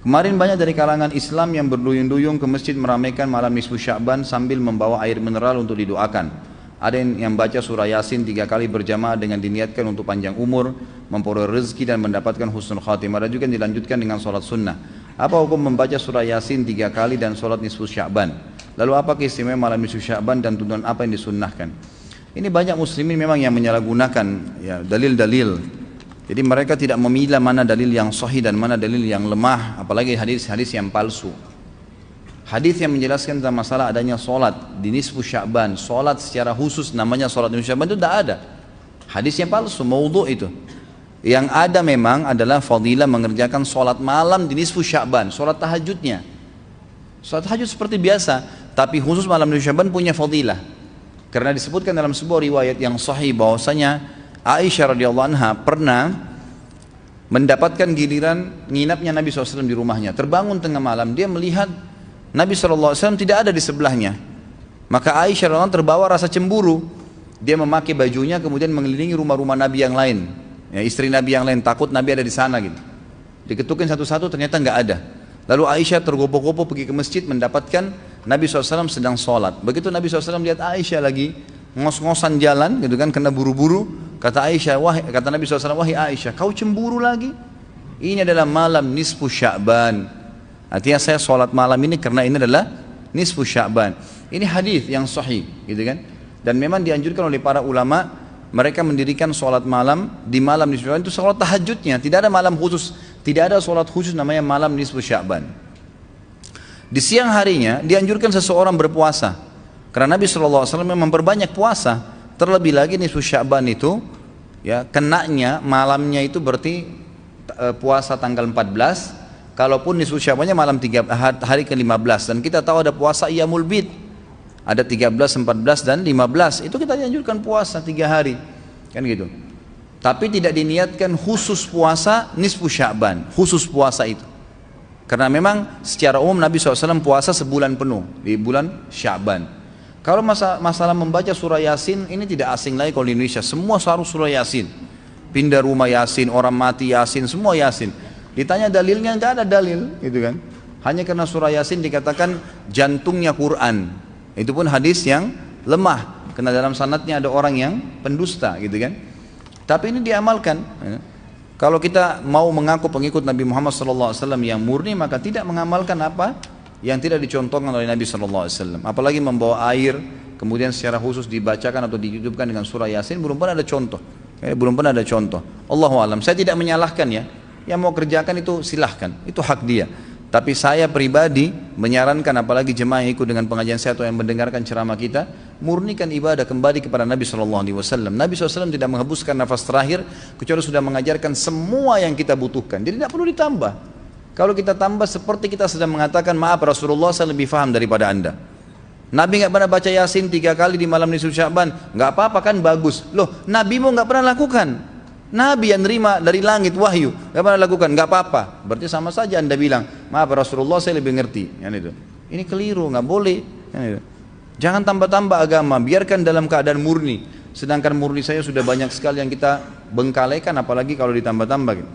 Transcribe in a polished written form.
Kemarin banyak dari kalangan Islam yang berduyun-duyung ke masjid meramaikan malam nisfu Sya'ban sambil membawa air mineral untuk didoakan. Ada yang baca surah Yasin 3 kali berjamaah dengan diniatkan untuk panjang umur, memperoleh rezeki dan mendapatkan husnul khatimah. Ada juga yang dilanjutkan dengan sholat sunnah. Apa hukum membaca surah Yasin 3 kali dan sholat nisfu Sya'ban? Lalu apa keistimewaan malam nisfu Sya'ban dan tuntunan apa yang disunnahkan? Ini banyak muslimin memang yang menyalahgunakan ya, dalil-dalil. Jadi mereka tidak memilah mana dalil yang sahih dan mana dalil yang lemah, apalagi hadis-hadis yang palsu. Hadis yang menjelaskan tentang masalah adanya solat di nisfu Sya'ban, solat secara khusus namanya solat nisfu Sya'ban itu tidak ada. Hadisnya palsu, maudhu' itu. Yang ada memang adalah fadilah mengerjakan solat malam di nisfu Sya'ban, solat tahajudnya. Solat tahajud seperti biasa, tapi khusus malam nisfu Sya'ban punya fadilah. Karena disebutkan dalam sebuah riwayat yang sahih bahwasanya Aisyah radhiyallahu anha pernah mendapatkan giliran nginapnya Nabi SAW di rumahnya. Terbangun tengah malam, dia melihat Nabi SAW tidak ada di sebelahnya. Maka Aisyah radhiyallahu anha terbawa rasa cemburu. Dia memakai bajunya kemudian mengelilingi rumah-rumah Nabi yang lain, ya, istri Nabi yang lain, takut Nabi ada di sana gitu. Diketukin satu-satu, ternyata nggak ada. Lalu Aisyah tergopoh-gopoh pergi ke masjid mendapatkan Nabi SAW sedang sholat. Begitu Nabi SAW lihat Aisyah lagi ngos-ngosan jalan gitu kan, kena buru-buru, kata Aisyah, kata Nabi SAW, wahai Aisyah, kau cemburu lagi? Ini adalah malam nisfu Sya'ban. Artinya saya sholat malam ini karena ini adalah nisfu Sya'ban. Ini hadis yang sahih gitu kan. Dan memang dianjurkan oleh para ulama, mereka mendirikan sholat malam di malam nisfu Sya'ban itu sholat tahajudnya. Tidak ada malam khusus, tidak ada sholat khusus namanya malam nisfu Sya'ban. Di siang harinya dianjurkan seseorang berpuasa. Karena Nabi SAW memperbanyak puasa. Terlebih lagi nisfu Sya'ban itu ya, kenanya malamnya itu berarti puasa tanggal 14. Kalaupun nisfu Sya'bannya malam hari ke-15. Dan kita tahu ada puasa Iyamul Bid, ada 13, 14 dan 15. Itu kita dianjurkan puasa 3 hari kan gitu. Tapi tidak diniatkan khusus puasa nisfu Sya'ban, khusus puasa itu. Karena memang secara umum Nabi SAW puasa sebulan penuh di bulan Sya'ban. Kalau masalah membaca surah Yasin, ini tidak asing lagi kalau di Indonesia. Semua harus surah Yasin. Pindah rumah Yasin, orang mati Yasin, semua Yasin. Ditanya dalilnya, tidak ada dalil, gitu kan. Hanya karena surah Yasin dikatakan jantungnya Quran. Itu pun hadis yang lemah, karena dalam sanadnya ada orang yang pendusta, gitu kan. Tapi ini diamalkan. Kalau kita mau mengaku pengikut Nabi Muhammad SAW yang murni, maka tidak mengamalkan apa yang tidak dicontohkan oleh Nabi SAW. Apalagi membawa air, kemudian secara khusus dibacakan atau dihidupkan dengan surah Yasin, belum pernah ada contoh. Belum pernah ada contoh. Allahu alam. Saya tidak menyalahkan ya. Yang mau kerjakan itu silahkan, itu hak dia. Tapi saya pribadi menyarankan, apalagi jemaah yang ikut dengan pengajian saya atau yang mendengarkan ceramah kita, murnikan ibadah kembali kepada Nabi SAW. Nabi SAW tidak menghembuskan nafas terakhir kecuali sudah mengajarkan semua yang kita butuhkan. Jadi tidak perlu ditambah. Kalau kita tambah seperti kita sedang mengatakan, maaf Rasulullah saya lebih faham daripada anda. Nabi nggak pernah baca Yasin 3 kali di malam nisfu Sya'ban, nggak apa-apa kan, bagus. Loh, Nabi mau nggak pernah lakukan. Nabi yang nerima dari langit wahyu nggak pernah lakukan, nggak apa-apa. Berarti sama saja anda bilang, maaf Rasulullah saya lebih ngerti. Kan itu. Ini keliru, nggak boleh. Kan itu. Jangan tambah-tambah agama, biarkan dalam keadaan murni. Sedangkan murni saya sudah banyak sekali yang kita bengkalaikan, apalagi kalau ditambah-tambah. Gitu.